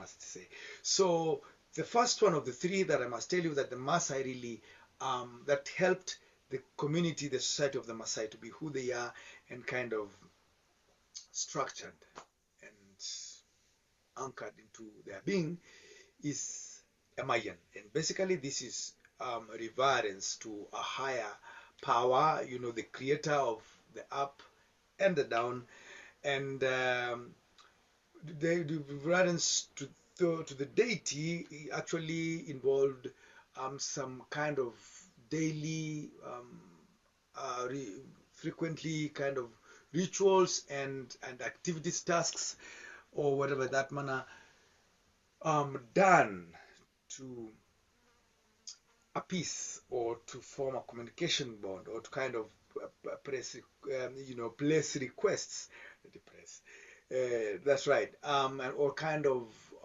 must say. So the first one of the three that I must tell you that the Maasai really that helped the community, the society of the Maasai to be who they are and kind of structured and anchored into their being is a Mayan. And basically this is a reverence to a higher power, you know, the creator of the up and the down, and the reverence to the deity actually involved some kind of daily, frequently kind of rituals and activities, tasks, or whatever that manner, done to appease or to form a communication bond or to kind of place requests. That's right, or kind of